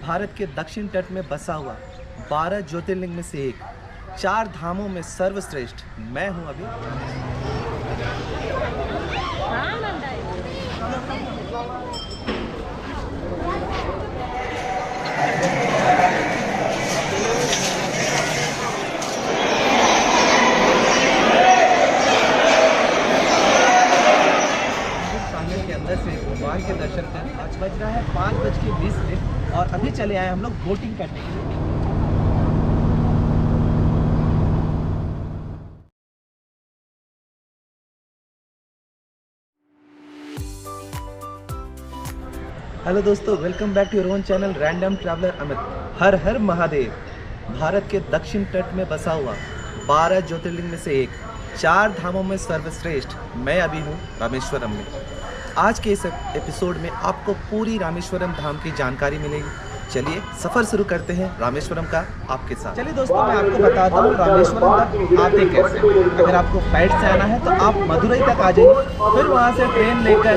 भारत के दक्षिण तट में बसा हुआ 12 ज्योतिर्लिंग में से एक, 4 धामों में सर्वश्रेष्ठ मैं हूं अभी। के अंदर से भगवान के दर्शन कर आज बज रहा है 5:20 और अभी चले आए हम लोग बोटिंग करने के लिए। हेलो दोस्तों, welcome back to your own channel random traveller Amit. Har Har Mahadev. Bharat के दक्षिण तट में बसा हुआ 12 ज्योतिर्लिंग में से एक, 4 धामों में सर्वश्रेष्ठ मैं अभी हूँ रामेश्वरम में। आज के इस एपिसोड में आपको पूरी रामेश्वरम धाम की जानकारी मिलेगी। चलिए सफ़र शुरू करते हैं रामेश्वरम का आपके साथ। चलिए दोस्तों, मैं आपको बताता हूँ रामेश्वरम तक आते कैसे। अगर आपको फ्लाइट से आना है तो आप मदुरई तक आ जाइए, फिर वहाँ से ट्रेन लेकर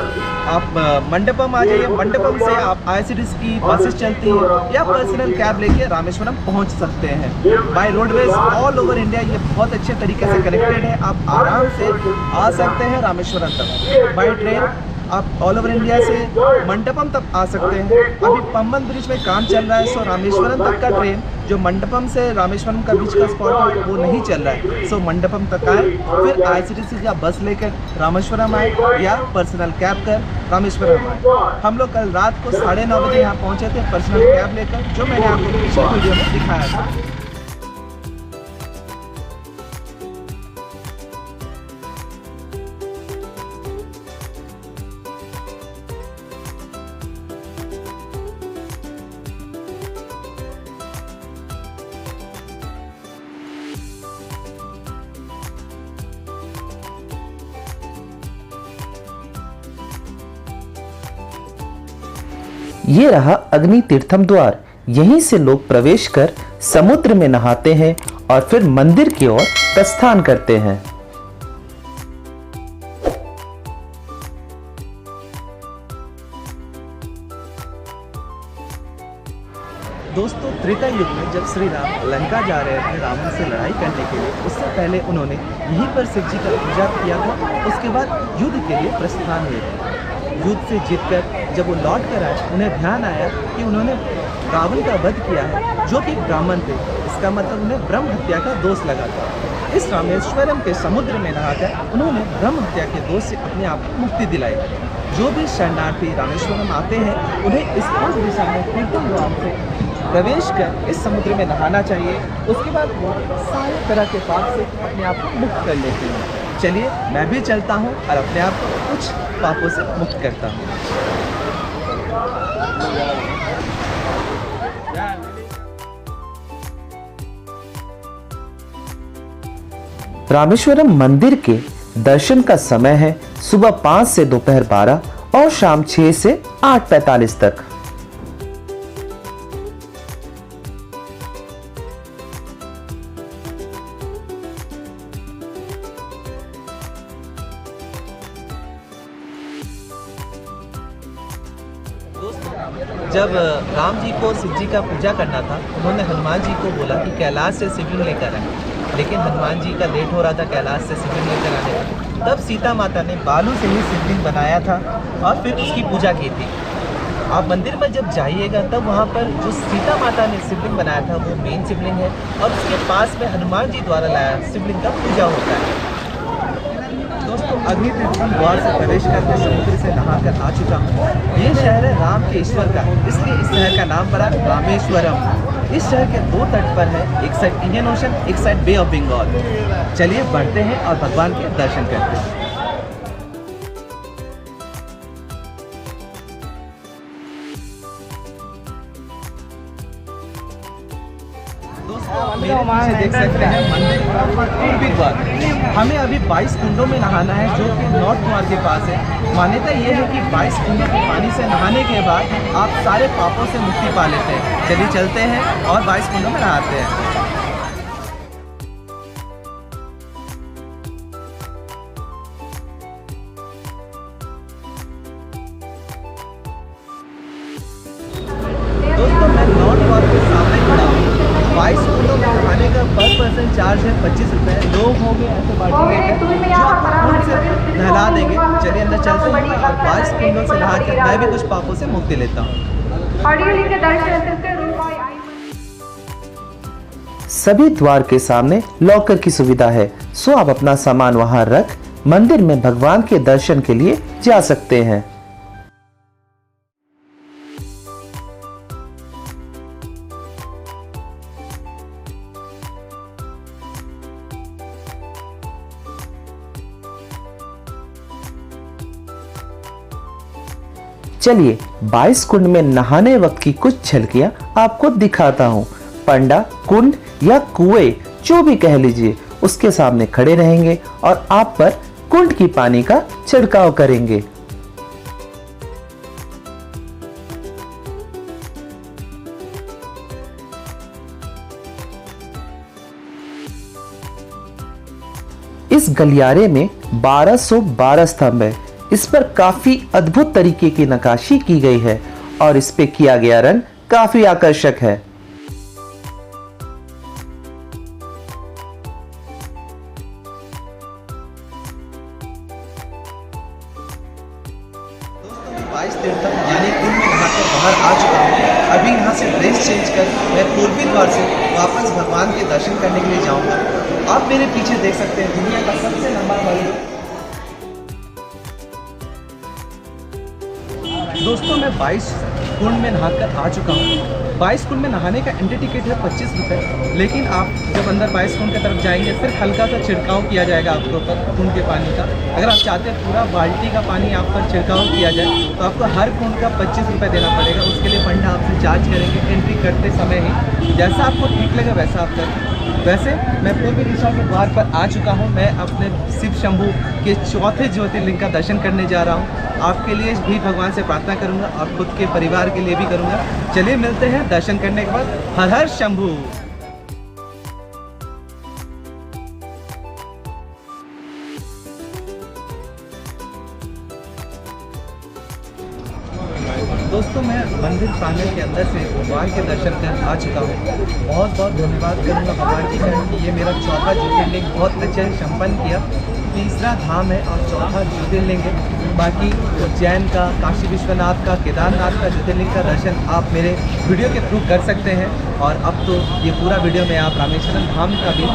आप मंडपम आ जाइए। मंडपम से आप IRCTC की बसेस चलती हैं या पर्सनल कैब लेके रामेश्वरम पहुँच सकते हैं। By roadways all over India ये बहुत अच्छे तरीके से कनेक्टेड है। आप आराम से आ सकते हैं रामेश्वरम तक। बाय ट्रेन आप ऑल ओवर इंडिया से मंडपम तक आ सकते हैं। अभी पंबन ब्रिज में काम चल रहा है, सो रामेश्वरम तक का ट्रेन जो मंडपम से रामेश्वरम का बीच का स्पॉट है वो नहीं चल रहा है। सो मंडपम तक आए, फिर IRCTC या बस लेकर रामेश्वरम आए या पर्सनल कैब कर रामेश्वरम आए। हम लोग कल रात को 9:30 बजे यहाँ पहुँचे थे पर्सनल कैब लेकर, जो मैंने आपको पिछले वीडियो में दिखाया था। ये रहा अग्नि तीर्थम द्वार। यहीं से लोग प्रवेश कर समुद्र में नहाते हैं और फिर मंदिर की ओर प्रस्थान करते हैं। दोस्तों, त्रेता युग में जब श्री राम लंका जा रहे थे रावण से लड़ाई करने के लिए, उससे पहले उन्होंने यहीं पर शिव जी का पूजा किया था। उसके बाद युद्ध के लिए प्रस्थान हुए थे। युद्ध से जीतकर जब वो लौट कर आए, उन्हें ध्यान आया कि उन्होंने रावण का वध किया है, जो कि ब्राह्मण थे। इसका मतलब उन्हें ब्रह्म हत्या का दोष लगा था। इस रामेश्वरम के समुद्र में नहाकर उन्होंने ब्रह्म हत्या के दोष से अपने आप को मुक्ति दिलाई। जो भी शरणार्थी रामेश्वरम आते हैं उन्हें इस उस दिशा में तीर्थम द्वार से प्रवेश कर इस समुद्र में नहाना चाहिए। उसके बाद वो सारे तरह के पाप से अपने आप को मुक्त कर लेते हैं। चलिए मैं भी चलता हूँ और अपने आप को कुछ पापों से मुक्त करता हूँ। रामेश्वरम मंदिर के दर्शन का समय है सुबह 5 से दोपहर 12 और शाम 6 से 8:45 तक। जब राम जी को शिव जी का पूजा करना था, उन्होंने हनुमान जी को बोला कि कैलाश से शिवलिंग लेकर आए, लेकिन हनुमान जी का लेट हो रहा था कैलाश से शिवलिंग लेकर आने का। तब सीता माता ने बालू से ही शिवलिंग बनाया था और फिर उसकी पूजा की थी। आप मंदिर में जब जाइएगा तब वहाँ पर जो सीता माता ने शिवलिंग बनाया था वो मेन शिवलिंग है, और उसके पास में हनुमान जी द्वारा लाया शिवलिंग का पूजा होता है। दोस्तों, अग्नि तीर्थम द्वार से प्रवेश करके समुद्र से नहाकर आ चुका हूँ। ये शहर है राम के ईश्वर का, इसलिए इस शहर का नाम पड़ा रामेश्वरम। इस शहर के 2 तट पर है, एक साइड इंडियन ओशन, एक साइड बे ऑफ बंगाल। चलिए बढ़ते हैं और भगवान के दर्शन करते हैं। मेरे पीछे देख सकते हैं मंदिर का पूर्वी द्वार। हमें अभी 22 कुंडों में नहाना है, जो कि नॉर्थ द्वार के पास है। मान्यता ये है कि 22 कुंडों के पानी से नहाने के बाद आप सारे पापों से मुक्ति पा लेते हैं। चलिए चलते हैं और 22 कुंडों में नहाते हैं। दोस्तों, मैं चार्ज है 25 रुपये। लोग हो गए ऐसे बाल्टी लेकर जो आपको कुंड से नहला देंगे। चलिए अंदर चलते हैं और 22 कुंडों से नहा के मैं भी कुछ पापों से मुक्ति लेता हूँ। सभी द्वार के सामने लॉकर की सुविधा है, सो आप अपना सामान वहां रख मंदिर में भगवान के दर्शन के लिए जा सकते हैं। चलिए 22 कुंड में नहाने वक्त की कुछ झलकियां आपको दिखाता हूं। पंडा कुंड या कुएं जो भी कह लीजिए, उसके सामने खड़े रहेंगे और आप पर कुंड की पानी का छिड़काव करेंगे। इस गलियारे में 1212 स्तंभ है। इस पर काफी अद्भुत तरीके की नक्काशी की गई है और इस पे किया गया रंग काफी आकर्षक है। दोस्तों 22 तीर्थम यानी कुंड में नहाकर बाहर आ चुका हूँ। अभी यहाँ से ड्रेस चेंज कर मैं पूर्वी द्वार से वापस भगवान के दर्शन करने के लिए जाऊँगा। आप मेरे पीछे देख सकते हैं दुनिया का सबसे लंबा मंदिर। दोस्तों मैं 22 कुंड में नहाकर आ चुका हूँ। 22 कुंड में नहाने का एंट्री टिकट है 25 रुपये। लेकिन आप जब अंदर 22 कुंड की तरफ जाएंगे सिर्फ हल्का सा छिड़काव किया जाएगा आपके ऊपर कुंड के पानी का। अगर आप चाहते हैं पूरा बाल्टी का पानी आप पर छिड़काव किया जाए तो आपको हर कुंड का 25 रुपये देना पड़ेगा। उसके लिए पंडा आपसे चार्ज करेंगे एंट्री करते समय ही। जैसा आपको ठीक लगे वैसा आप करें। वैसे मैं पूर्वी दिशा के द्वार पर आ चुका हूँ। मैं अपने शिव शंभू के चौथे ज्योतिर्लिंग का दर्शन करने जा रहा हूँ। आपके लिए भी भगवान से प्रार्थना करूंगा और खुद के परिवार के लिए भी करूंगा। चलिए मिलते हैं दर्शन करने के बाद। हर हर शंभू। दोस्तों मैं मंदिर प्रांगण के अंदर से भगवान के दर्शन कर आ चुका हूँ। बहुत बहुत धन्यवाद करूँगा भगवान जी का कि ये मेरा चौथा ज्योतिर्लिंग बहुत अच्छे से संपन्न किया। तीसरा धाम है और चौथा ज्योतिर्लिंग है। बाकी उज्जैन का, काशी विश्वनाथ का, केदारनाथ का ज्योतिर्लिंग का दर्शन आप मेरे वीडियो के थ्रू कर सकते हैं। और अब तो ये पूरा वीडियो में आप रामेश्वरम धाम का भी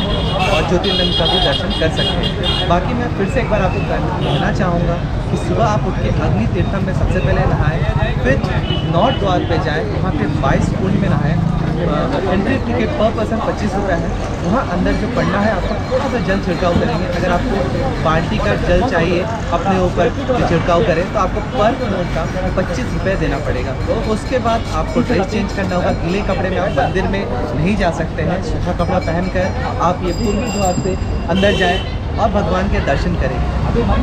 और ज्योतिर्लिंग का भी दर्शन कर सकते हैं। बाकी मैं फिर से एक बार आपको कहना चाहूँगा कि सुबह आप उठ के अग्नि तीर्थम में सबसे पहले नहाएं, फिर नॉर्थ द्वार पे जाएँ, वहाँ पे 22 कुंड में नहाएं। एंट्री टिकट पर पर्सन 25 रुपये है। वहाँ अंदर जो पड़ना है आपको थोड़ा सा जल छिड़काव करेंगे। अगर आपको बाल्टी का जल चाहिए अपने ऊपर छिड़काव करें तो आपको पर कुंड का 25 रुपये देना पड़ेगा। तो उसके बाद आपको ड्रेस चेंज करना होगा। गीले कपड़े में आप मंदिर में नहीं जा सकते हैं। सूखा कपड़ा पहनकर आप ये पूर्वी द्वार से अंदर जाएँ और भगवान के दर्शन करें।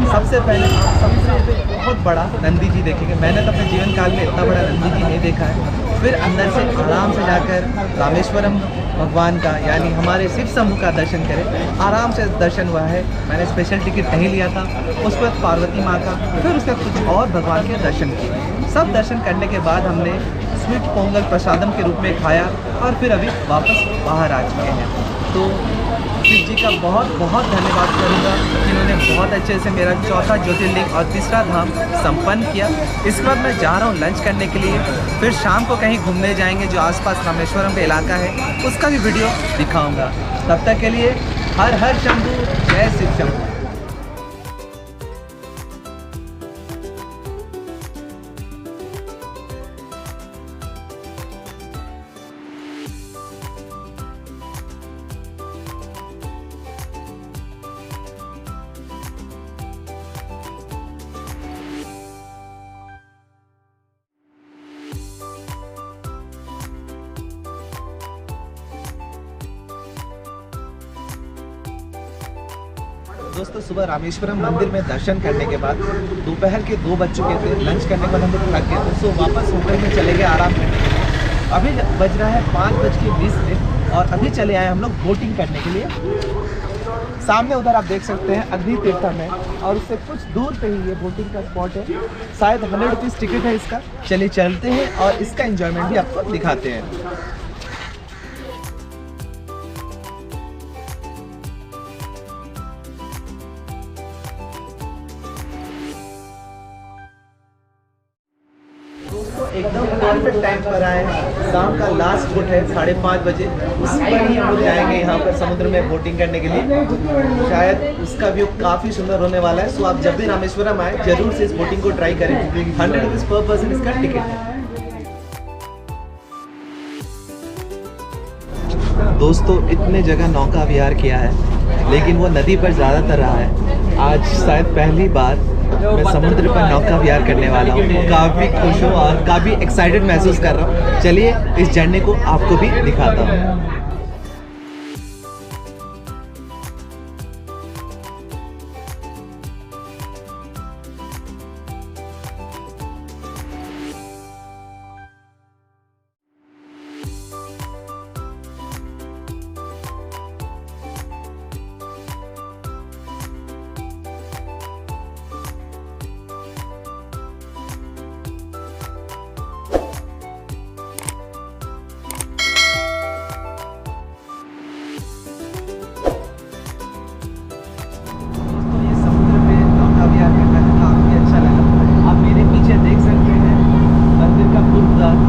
सबसे पहले आप सबसे बहुत बड़ा नंदी जी देखेंगे। मैंने तो अपने जीवन काल में इतना बड़ा नंदी जी नहीं देखा है। फिर अंदर से आराम से जाकर रामेश्वरम भगवान का यानी हमारे शिव शंभू का दर्शन करें। आराम से दर्शन हुआ है। मैंने स्पेशल टिकट नहीं लिया था। उसके बाद पार्वती माँ का, फिर उसका कुछ और भगवान के दर्शन किए। सब दर्शन करने के बाद हमने स्वीट पोंगल प्रसादम के रूप में खाया और फिर अभी वापस बाहर आ चुके हैं। तो शिव जी का बहुत बहुत धन्यवाद करूँगा जिन्होंने बहुत अच्छे से मेरा चौथा ज्योतिर्लिंग और तीसरा धाम संपन्न किया। इसके बाद मैं जा रहा हूँ लंच करने के लिए। फिर शाम को कहीं घूमने जाएंगे जो आसपास रामेश्वरम का इलाका है, उसका भी वीडियो दिखाऊंगा। तब तक के लिए हर हर शंभू, जय शिव शंभू। दोस्तों सुबह रामेश्वरम मंदिर में दर्शन करने के बाद दोपहर के 2 बज चुके थे। लंच करने के बाद हम लोग थक गए थे, सो वापस होटल में चले गए आराम करने। अभी बज रहा है 5:20 और अभी चले आए हम लोग बोटिंग करने के लिए। सामने उधर आप देख सकते हैं अग्नि तीर्थम है और उससे कुछ दूर पे ही ये बोटिंग का स्पॉट है। शायद 100 रुपीज़ टिकट है इसका। चलिए चलते हैं और इसका एंजॉयमेंट भी आपको दिखाते हैं। परफेक्ट टाइम पर आए हैं। शाम का लास्ट बोट है 5:30 बजे, उस पर ही हम लोग जाएंगे यहाँ पर समुद्र में बोटिंग करने के लिए। शायद उसका व्यू काफ़ी सुंदर होने वाला है। सो आप जब भी रामेश्वरम आए जरूर से इस बोटिंग को ट्राई करें। 100 रुपीज़ पर पर्सन इसका टिकट है। दोस्तों इतने जगह नौका विहार किया है लेकिन वो नदी पर ज़्यादातर रहा है। आज शायद पहली बार मैं समुद्र पर नौका विहार करने वाला हूँ। काफ़ी खुश हूँ और काफ़ी एक्साइटेड महसूस कर रहा हूँ। चलिए इस जर्नी को आपको भी दिखाता हूँ।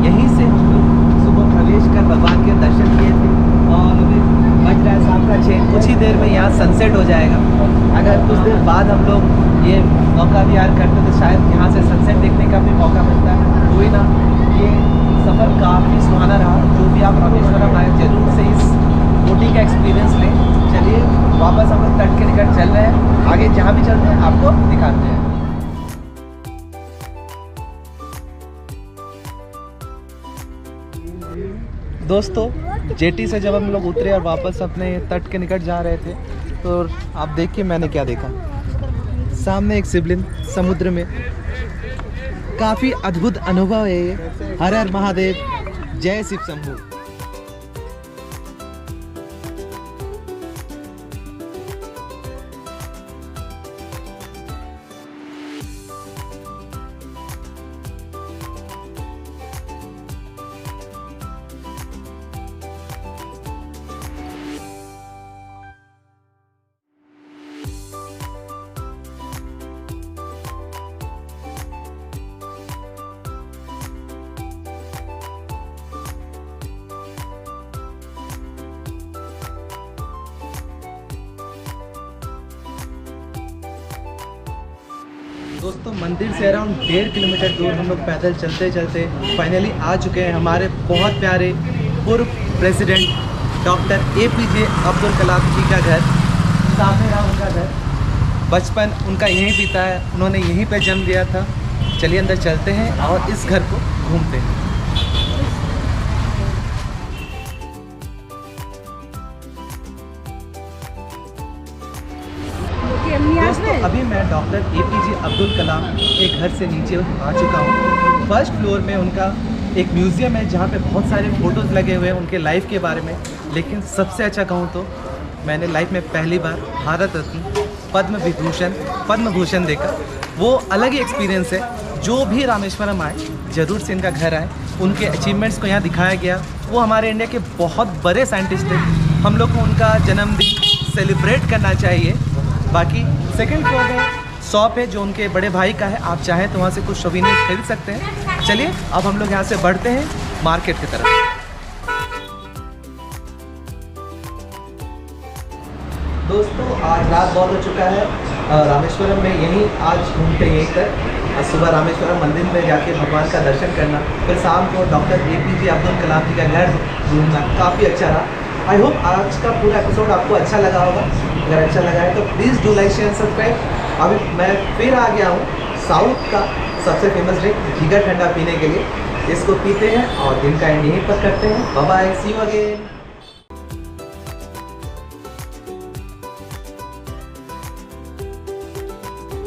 यहीं से हम लोग सुबह प्रवेश कर भगवान के दर्शन किए थे और अभी बज रहा है शाम का 6। कुछ ही देर में यहाँ सनसेट हो जाएगा। अगर कुछ देर बाद हम लोग ये नौका विहार करते तो शायद यहाँ से सनसेट देखने का भी मौका मिलता है। कोई ना, ये सफ़र काफ़ी सुहाना रहा। जो भी आप रामेश्वरम आए जरूर से इस बोटिंग का एक्सपीरियंस लें। चलिए वापस हम लोग तट के निकट चल रहे हैं। आगे जहाँ भी चलते हैं आपको दिखाते हैं। दोस्तों जेटी से जब हम लोग उतरे और वापस अपने तट के निकट जा रहे थे तो आप देखिए मैंने क्या देखा। सामने एक शिवलिंग समुद्र में। काफ़ी अद्भुत अनुभव है ये। हर हर महादेव, जय शिव शंभू। दोस्तों मंदिर से अराउंड 1.5 किलोमीटर दूर हम लोग पैदल चलते चलते फाइनली आ चुके हैं हमारे बहुत प्यारे पूर्व president doctor APJ Abdul Kalam जी का घर। सामने रहा उनका घर। बचपन उनका यहीं बीता है, उन्होंने यहीं पे जन्म लिया था। चलिए अंदर चलते हैं और इस घर को घूमते हैं। दोस्तों अभी मैं डॉक्टर APJ अब्दुल कलाम के घर से नीचे आ चुका हूँ। फर्स्ट फ्लोर में उनका एक म्यूज़ियम है जहाँ पे बहुत सारे फ़ोटोज़ लगे हुए हैं उनके लाइफ के बारे में। लेकिन सबसे अच्छा कहूँ तो मैंने लाइफ में पहली बार भारत रत्न पद्म भूषण देखा। वो अलग ही एक्सपीरियंस है। जो भी रामेश्वरम आए ज़रूर से इनका घर आए। उनके अचीवमेंट्स को यहाँ दिखाया गया। वो हमारे इंडिया के बहुत बड़े साइंटिस्ट थे। हम लोग को उनका जन्मदिन सेलिब्रेट करना चाहिए। बाकी सेकंड फ्लोर में शॉप है जो उनके बड़े भाई का है। आप चाहें तो वहाँ से कुछ सोवेनिर खरीद सकते हैं। चलिए अब हम लोग यहाँ से बढ़ते हैं मार्केट की तरफ। दोस्तों आज रात बहुत हो चुका है रामेश्वरम में। यहीं आज घूमते यहीं कर सुबह रामेश्वरम मंदिर में जाके भगवान का दर्शन करना, फिर शाम को डॉक्टर APJ अब्दुल कलाम जी का घर घूमना काफ़ी अच्छा रहा। आई होप आज का पूरा एपिसोड आपको अच्छा लगा होगा। अगर अच्छा लगा है तो please do like share subscribe. अभी मैं फिर आ गया हूँ साउथ का सबसे फेमस ड्रिंक जिगर ठंडा पीने के लिए। इसको पीते हैं और दिन का एंड यहीं पर करते हैं। Bye bye, see you again.